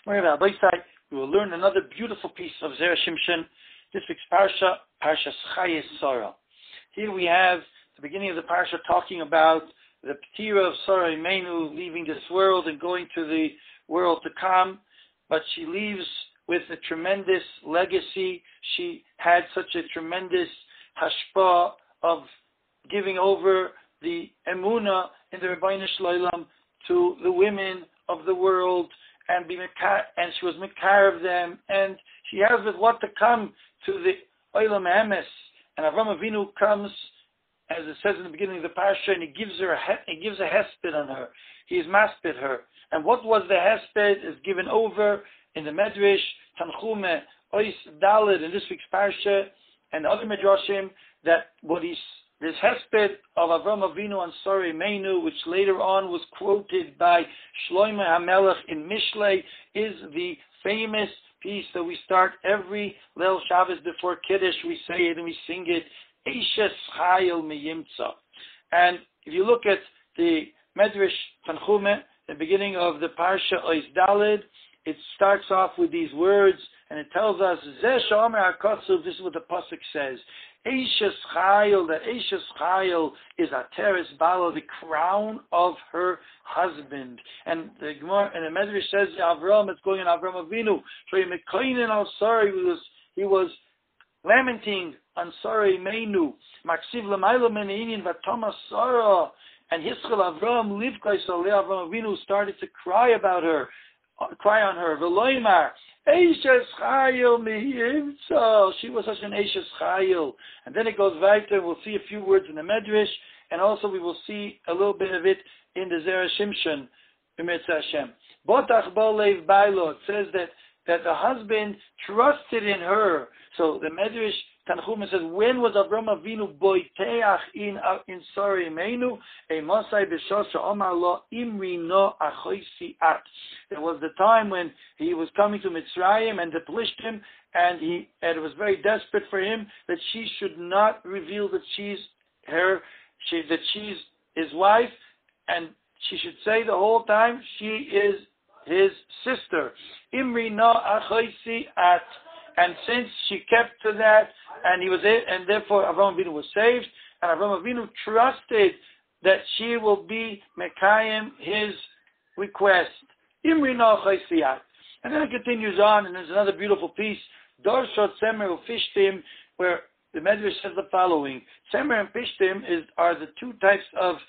We will learn another beautiful piece of Zera Shimshon. This week's parsha, Parshas Chayah. Here we have the beginning of the parsha talking about the Ptira of Sarah Imenu leaving this world and going to the world to come, but she leaves with a tremendous legacy. She had such a tremendous hashpah of giving over the emunah in the Rebbeinu Shloim to the women of the world, and she was mekar of them, and she has with what to come to the Olam Emes. And Avram Avinu comes, as it says in the beginning of the parsha, and he gives a hesped on her. He is masped her. And what was the hesped is given over in the Medrash, Tanchume, Ois Daled, in this week's parsha, and other Medrashim, that this hesped of Avram Avinu on Sarah Imenu, which later on was quoted by Shlomo HaMelech in Mishlei, is the famous piece that we start every Leil Shabbos before Kiddush. We say it and we sing it, Eishes Chayil Meyimtza. And if you look at the Medrash Tanchume, the beginning of the Parsha Ois Daled, it starts off with these words, and it tells us, Zeh Shomer HaKosov, this is what the Pasuk says, Eishes Chayil, that Eishes Chayil is Ateres Bala, the crown of her husband. And the Gemara and the Medrash says Avram, it's going on Avram Avinu. So he was lamenting on Sarah Imenu. Maksiv Lamailo Meneinin Vatama Sarah, and Yisrael Avram Livkai Saleh Avram Avinu started to cry about her, cry on her. Veloimar Eishes Chayil Mihimtza. She was such an Eishes Chayil. And then it goes weiter. We'll see a few words in the Medrash, and also we will see a little bit of it in the Zera Shimshon. Hashem. Botach Bolev Bailo. It says that the husband trusted in her. So the Medrash Tanchum says, when was Avram Avinu boiteach in Sarah Imenu? A Mosai b'shosha Omar lo imri no achoisi at. It was the time when he was coming to Mitzrayim and the Plishtim, and it was very desperate for him that she should not reveal that she's his wife, and she should say the whole time she is his sister. Imri no achoisi at. And since she kept to that, and therefore Avram Avinu was saved, and Avram Avinu trusted that she will be Mekayim, his request. Imri no chaysiyat. And then it continues on, and there's another beautiful piece, Dorshot Semer Ufishtim, where the Medrash says the following: Semer and Pishtim are the two types of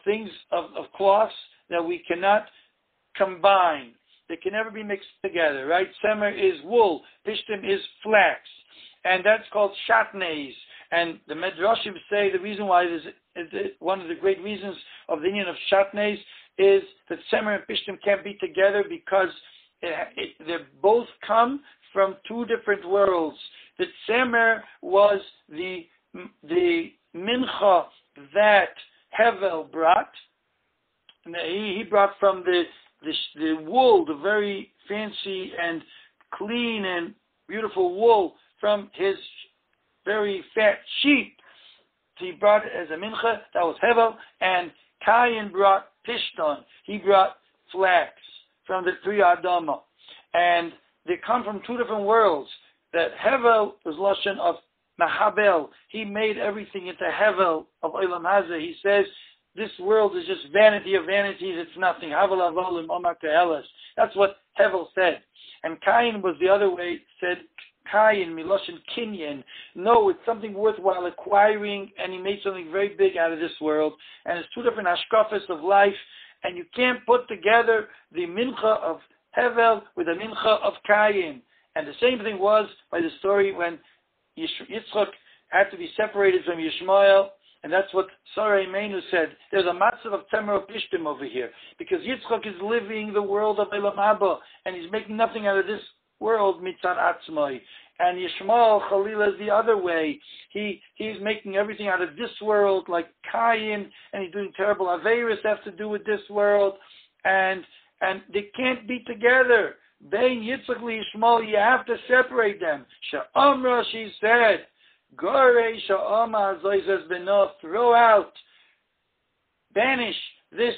things of cloths that we cannot combine. They can never be mixed together, right? Semer is wool, Pishtim is flax, and that's called shatnez. And the Medrashim say the reason why one of the great reasons of the union of shatnez is that Semer and Pishtim can't be together because they both come from two different worlds. The Semer was the mincha that Hevel brought, and he brought from the wool, the very fancy and clean and beautiful wool from his very fat sheep. He brought it as a mincha, that was Hevel, and Cain brought Pishton. He brought flax from the Pri Adama. And they come from two different worlds. That Hevel was Lashon of Mahabel. He made everything into Hevel of Olam Hazeh. He says, this world is just vanity of vanities, it's nothing. That's what Hevel said. And Cain was the other way, said Cain, Miloshin Kinyan. No, it's something worthwhile acquiring, and he made something very big out of this world. And it's two different hashkafas of life, and you can't put together the mincha of Hevel with the mincha of Cain. And the same thing was by the story when Yitzchak had to be separated from Yishmael. And that's what Sarah Imenu said. There's a matzav of Temer Pishtim over here. Because Yitzchak is living the world of Elam Haba, and he's making nothing out of this world, mitzad atzmai. And Yishmael, Chalila, is the other way. He's making everything out of this world, like Cain, and he's doing terrible Averis have to do with this world. And they can't be together. Bein Yitzchak li Yishmael, you have to separate them. Sha'amra, she said, throw out, banish this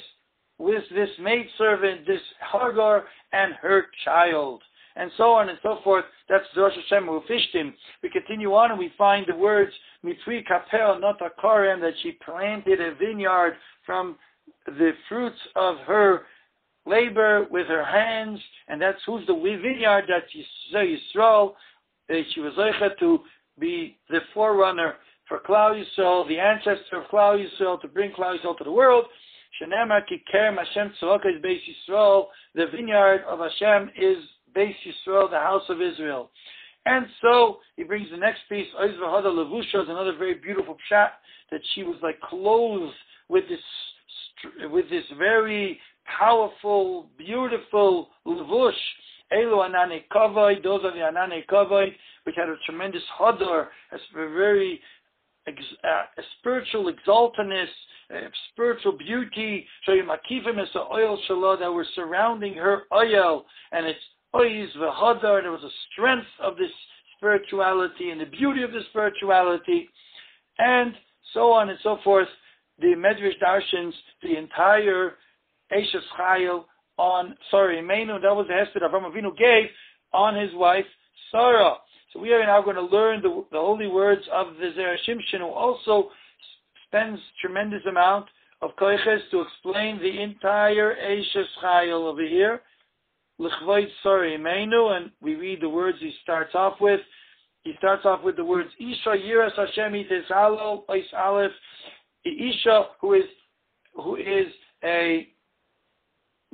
with this maidservant, this Hagar, and her child. And so on and so forth. That's Rosh Hashem Ufishtim. We continue on and we find the words, Mitri Kapel Nota Korem, that she planted a vineyard from the fruits of her labor with her hands, and that's who's the vineyard that Yisrael, she was zeicha to be the forerunner for Klal Yisrael, the ancestor of Klal Yisrael, to bring Klal Yisrael to the world. Shenema ki kerem Hashem tzoraka is Beis Yisrael. The vineyard of Hashem is Beis Yisrael, the house of Israel. And so he brings the next piece. Oiz v'hada levusha is another very beautiful pshat, that she was like clothed with this very powerful, beautiful levush. Elu anane kavod, those are the anane kavod, which had a tremendous hadar, a very a spiritual exaltedness, spiritual beauty. Shoyim is the oil shalom that were surrounding her oil, and it's oiz v'hadar. There was a strength of this spirituality and the beauty of the spirituality, and so on and so forth. The Medrash darshans the entire Eishes Chayil on Meinu. That was the hesped Avraham Avinu gave on his wife Sarah. So we are now going to learn the holy words of the Zera Shimshon, who also spends tremendous amount of koiches to explain the entire Eishes Chayil over here. L'chvoid Meinu, and we read the words he starts off with. He starts off with the words Isha Yiras Hashem Itizalo Ois Aleph. Isha, who is a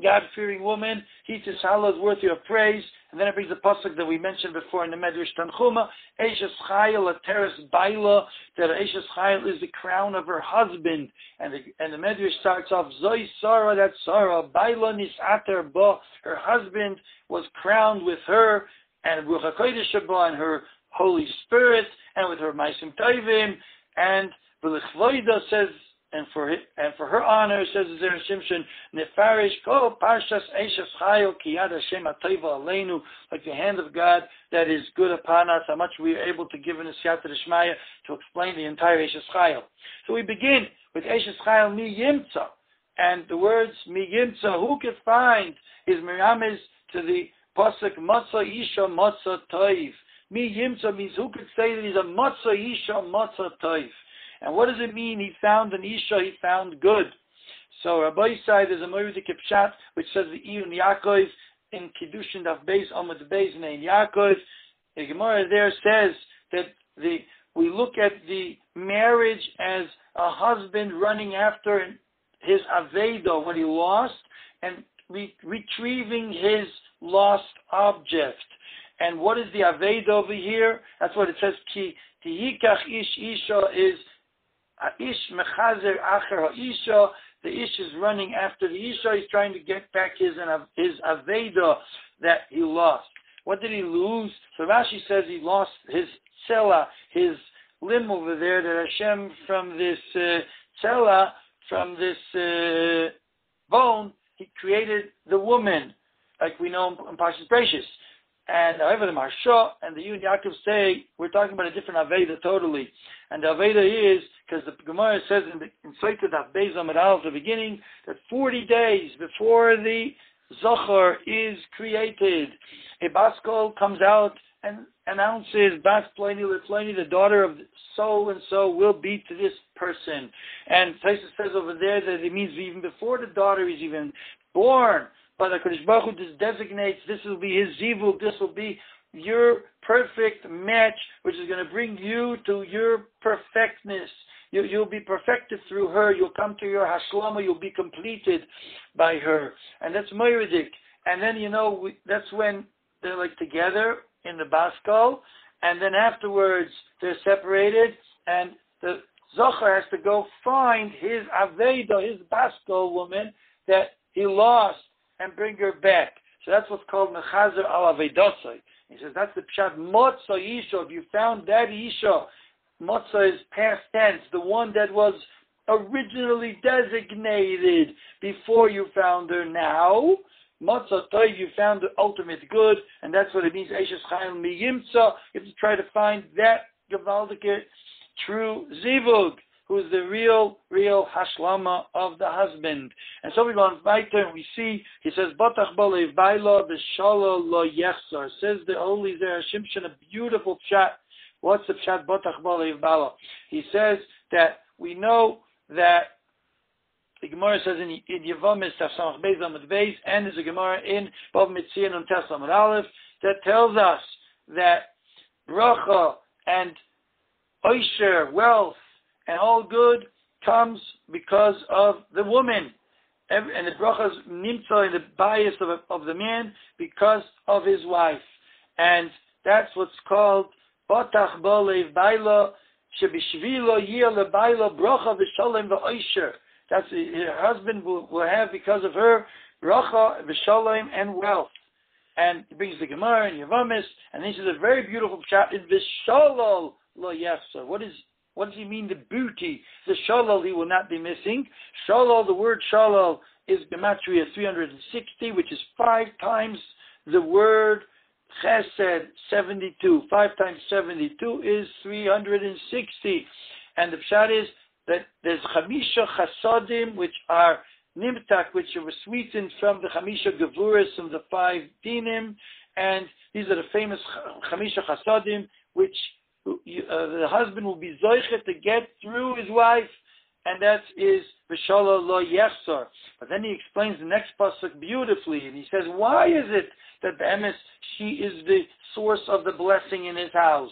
God-fearing woman, Hitizalo is worthy of praise. And then it brings the pasuk that we mentioned before in the Medrash Tanchuma, Eishes Chayil Ateres Baila, that Eishes Chayil is the crown of her husband. And the Medrash starts off, Zoi Sarah, that's Sarah, Baila Nisater Ba, her husband was crowned with her, and Ruach HaKodesh Ba, and her Holy Spirit, and with her Maisim Tovim, and V'lichvoida says, and for her honor, says the Zera Shimshon, Nefarish Ko Parshas Eishes Chayil Ki Yad Hashem Atova Aleinu, like the hand of God that is good upon us, how much we are able to give in the Siyata D'Shmaya to explain the entire Eishes Chayil. So we begin with Eishes Chayil Mi Yimtza, and the words Mi Yimtza, who could find, is Miramis to the pasuk Matzah Isha Matzah Toiv. Mi Yimtza means who could say that he's a Matzah Isha Matzah Toiv. And what does it mean? He found an Isha, he found good. So Rabbi side there's a Moiridik Pshat which says the Iyun Yaakov in Kiddushin Daf Beis Amud Beis Nein Yaakov. The Gemara there says that we look at the marriage as a husband running after his Aveda, what he lost, and retrieving his lost object. And what is the Aveda over here? That's what it says. Ki Tihikach Ish Isha is Ish mechazer acher ha'isha. The Ish is running after the Isha. He's trying to get back his Aveda that he lost. What did he lose? So Rashi says he lost his tzela, his limb over there, that Hashem from this tzela, from this bone, he created the woman, like we know in Parshas Bereishis. And however, the Maharsha and the Yud Yaakov say we're talking about a different Aveda totally. And the Aveda is, because the Gemara says in Sotah Daf Beis Amud Aleph, the beginning, that 40 days before the Zohar is created, a Baskol comes out and announces, Bas Pliny Lepliny, the daughter of so and so will be to this person. And Tosfos says over there that it means even before the daughter is even born. But the Kodesh Baruch Hu designates this will be his zivug, this will be your perfect match, which is going to bring you to your perfectness. You'll be perfected through her. You'll come to your hashlama. You'll be completed by her. And that's Moiridik. And then, that's when they're like together in the Baskal. And then afterwards, they're separated. And the Zohar has to go find his Aveda, his Baskal woman that he lost, and bring her back. So that's what's called Mechazer al Avedosai. He says that's the Pshat Motzah Isha. If you found that Isha, Motzah is past tense, the one that was originally designated before you found her. Now, Motzah Toiv, you found the ultimate good, and that's what it means. Eishes Chayil Mi Yimtza. You have to try to find that Gewaldike true Zivug. who's the real hashlama of the husband. And so we go on weiter and we see, he says, Botach Balev Baila V'Shala Lo Yechzar. Says the holy Zera Shimshon, a beautiful pshat. What's the pshat Botach Balev Baila? He says that we know that the Gemara says in Yevamis Tafsamach Beis Amud Beis, and there's a Gemara in Bava Metzion and Tes Amud Aleph that tells us that bracha and oisher, wealth, and all good comes because of the woman. And the bracha is nimtza in the bias of the man because of his wife. And that's what's called Botach Balev Baila Shebishvilo Yir LeBaila Bracha V'Shalom V'Oisher. That's her husband will have because of her bracha V'Shalom and wealth. And he brings the Gemara and Yevamis, and this is a very beautiful pshat in V'Shalol Lo Yefsa. What does he mean, the booty? The Shalol he will not be missing. Shalol, the word Shalol is Gematria 360, which is 5 times the word Chesed 72. 5 times 72 is 360. And the pshat is that there's Chamisha Chasadim, which are Nimtak, which are sweetened from the Chamisha Gevuras, from the 5 dinim, and these are the famous Chamisha Chasadim, which the husband will be zoichet to get through his wife, and that is V'Shala Lo Yechzar. But then he explains the next pasuk beautifully, and he says, why is it that the emes, she is the source of the blessing in his house?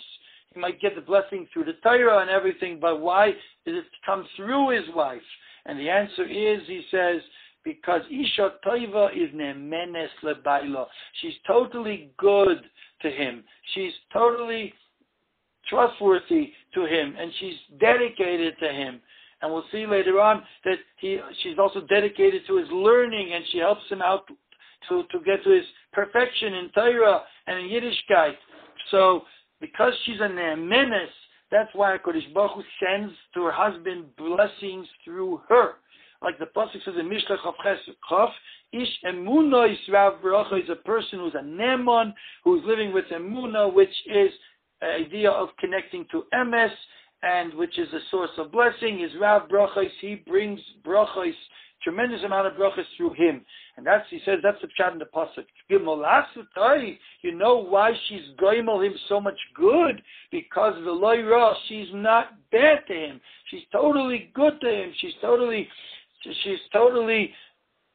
He might get the blessing through the Torah and everything, but why does it come through his wife? And the answer is, he says, because Isha Toiva is Nemenes Lebaila. She's totally good to him. She's totally trustworthy to him, and she's dedicated to him. And we'll see later on that she's also dedicated to his learning, and she helps him out to get to his perfection in Torah and in Yiddishkeit. So, because she's a Nemenes, that's why HaKadosh Baruch Hu sends to her husband blessings through her. Like the pasuk says in Mishlech Chof, Ish Emunah Yisrav Bracha is a person who's a Neman, who's living with Emunah, which is an idea of connecting to Emes, and which is a source of blessing. Is Rav Brachos, he brings Brachos, tremendous amount of brachos through him. And he says that's the pshat in the pasuk. You know why she's goimel him so much good? Because v'lo ra, she's not bad to him. She's totally good to him. She's totally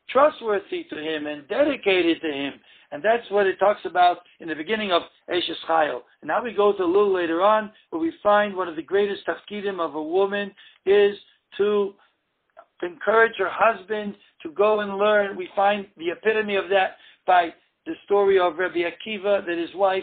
trustworthy to him and dedicated to him. And that's what it talks about in the beginning of Eishes Chayil. And now we go to a little later on, where we find one of the greatest tafkidim of a woman is to encourage her husband to go and learn. We find the epitome of that by the story of Rabbi Akiva, that his wife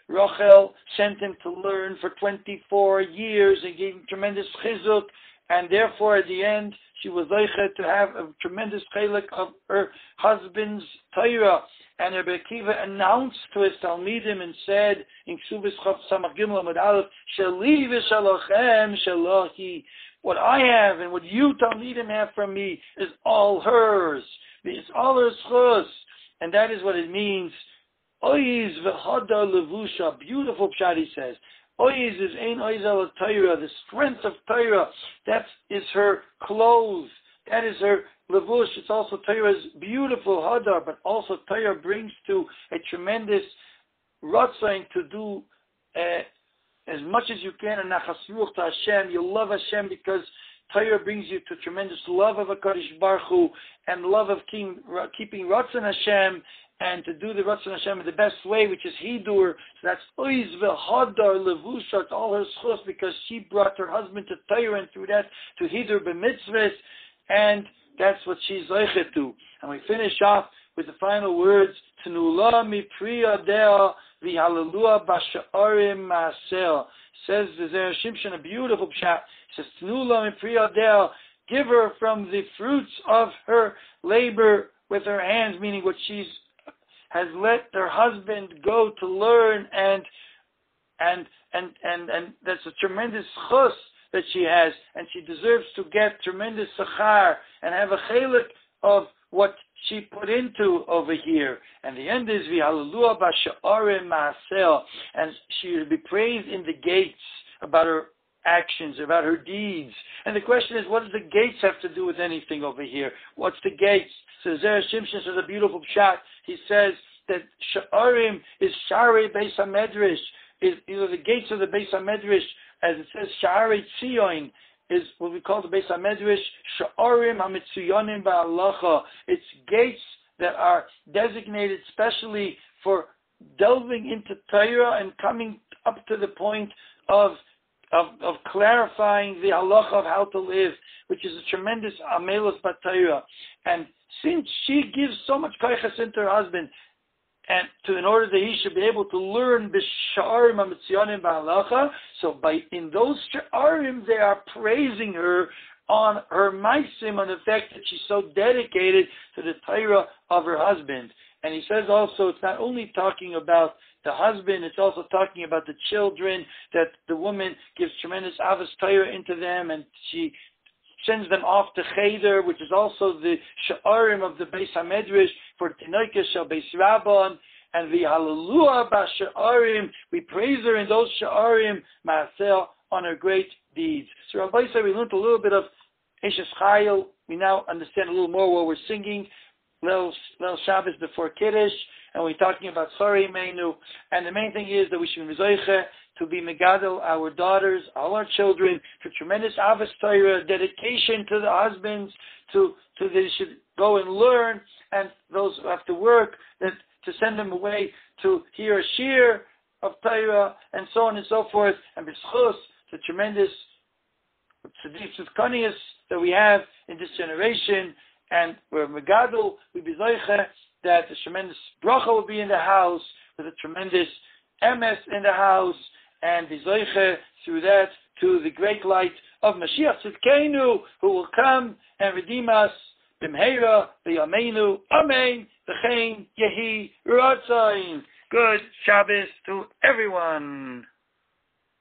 Rachel sent him to learn for 24 years and gave him tremendous chizuk, and therefore at the end she was zeichet to have a tremendous chelik of her husband's Torah. And Rabbi Akiva announced to his Talmidim and said in Ksubis Chav Samach Gimel Amud Aleph, Shali v'shalochem shalohi. What I have and what you Talmidim have from me is all hers. It's all her schus. And that is what it means. Oiz v'chada levusha. Beautiful pshat, he says. Oiz is ein oiz al Torah. The strength of Torah. That is her clothes. That is her levush. It's also Torah's beautiful hadar. But also Torah brings to a tremendous ratzain to do as much as you can, and nachas ruach to Hashem. You love Hashem because Torah brings you to tremendous love of HaKadosh Baruch Hu and love of keeping Ratzon Hashem, and to do the Ratzon Hashem in the best way, which is Hidur. So that's Oiz v'Hadar Levusha, it's all her schus, because she brought her husband to Torah, and through that to Hidur b'mitzvahs, and that's what she's zeichet to. And we finish off with the final words, T'nula mi priya dea v'halelua b'sha'arim ma'aseh. Says the Zera Shimshon, a beautiful pshat. Says, T'nula mi priya dea, give her from the fruits of her labor with her hands, meaning what she's has let her husband go to learn, and that's a tremendous chus that she has, and she deserves to get tremendous sachar and have a chelik of what she put into over here. And the end is v'halelua b'sha'arim ma'aseh, and she will be praised in the gates about her actions, about her deeds. And the question is, what does the gates have to do with anything over here? What's the gates? So Zera Shimshon says a beautiful shot. He says that Sha'arim is Sha'arei Beis HaMedrash, is the gates of the Beis HaMedrash, as it says, Sha'arei Tzion, is what we call the Beis HaMedrash, Sha'arim HaMitzuyonim Ba'alacha. It's gates that are designated specially for delving into Torah and coming up to the point of clarifying the halacha of how to live, which is a tremendous amelos b'Torah. And since she gives so much koiches into her husband, and in order that he should be able to learn b'sha'arim ha'mitzuyonim b'halacha, so in those sha'arim they are praising her on her maisim, on the fact that she's so dedicated to the Torah of her husband. And he says also, it's not only talking about the husband, it's also talking about the children, that the woman gives tremendous avos Torah into them, and she sends them off to Cheder, which is also the sha'arim of the Beis HaMedrash for Tinoika Shel Beis Rabban, and the Hallelujah Ba'Sha'arim, we praise her in those sha'arim, Ma'aseh, on her great deeds. So Rabbi said we learned a little bit of Eshes Chayil. We now understand a little more what we're singing. Leil Shabbos before Kiddush, and we're talking about Sorry Meinu. And the main thing is that we should be Mezoiche to be Megadol, our daughters, all our children, for tremendous Avos Torah, dedication to the husbands, to they should go and learn, and those who have to work, that to send them away to hear a shir of Torah, and so on and so forth, and b'schus, the tremendous tzedikos that we have in this generation. And we're Megadol, we be Zoiche, that the tremendous bracha will be in the house, with a tremendous emes in the house, and be Zoiche through that to the great light of Mashiach Tzidkeinu, who will come and redeem us. B'mheira, b'yameinu, amen, v'chein yehi ratzain. Good Shabbos to everyone.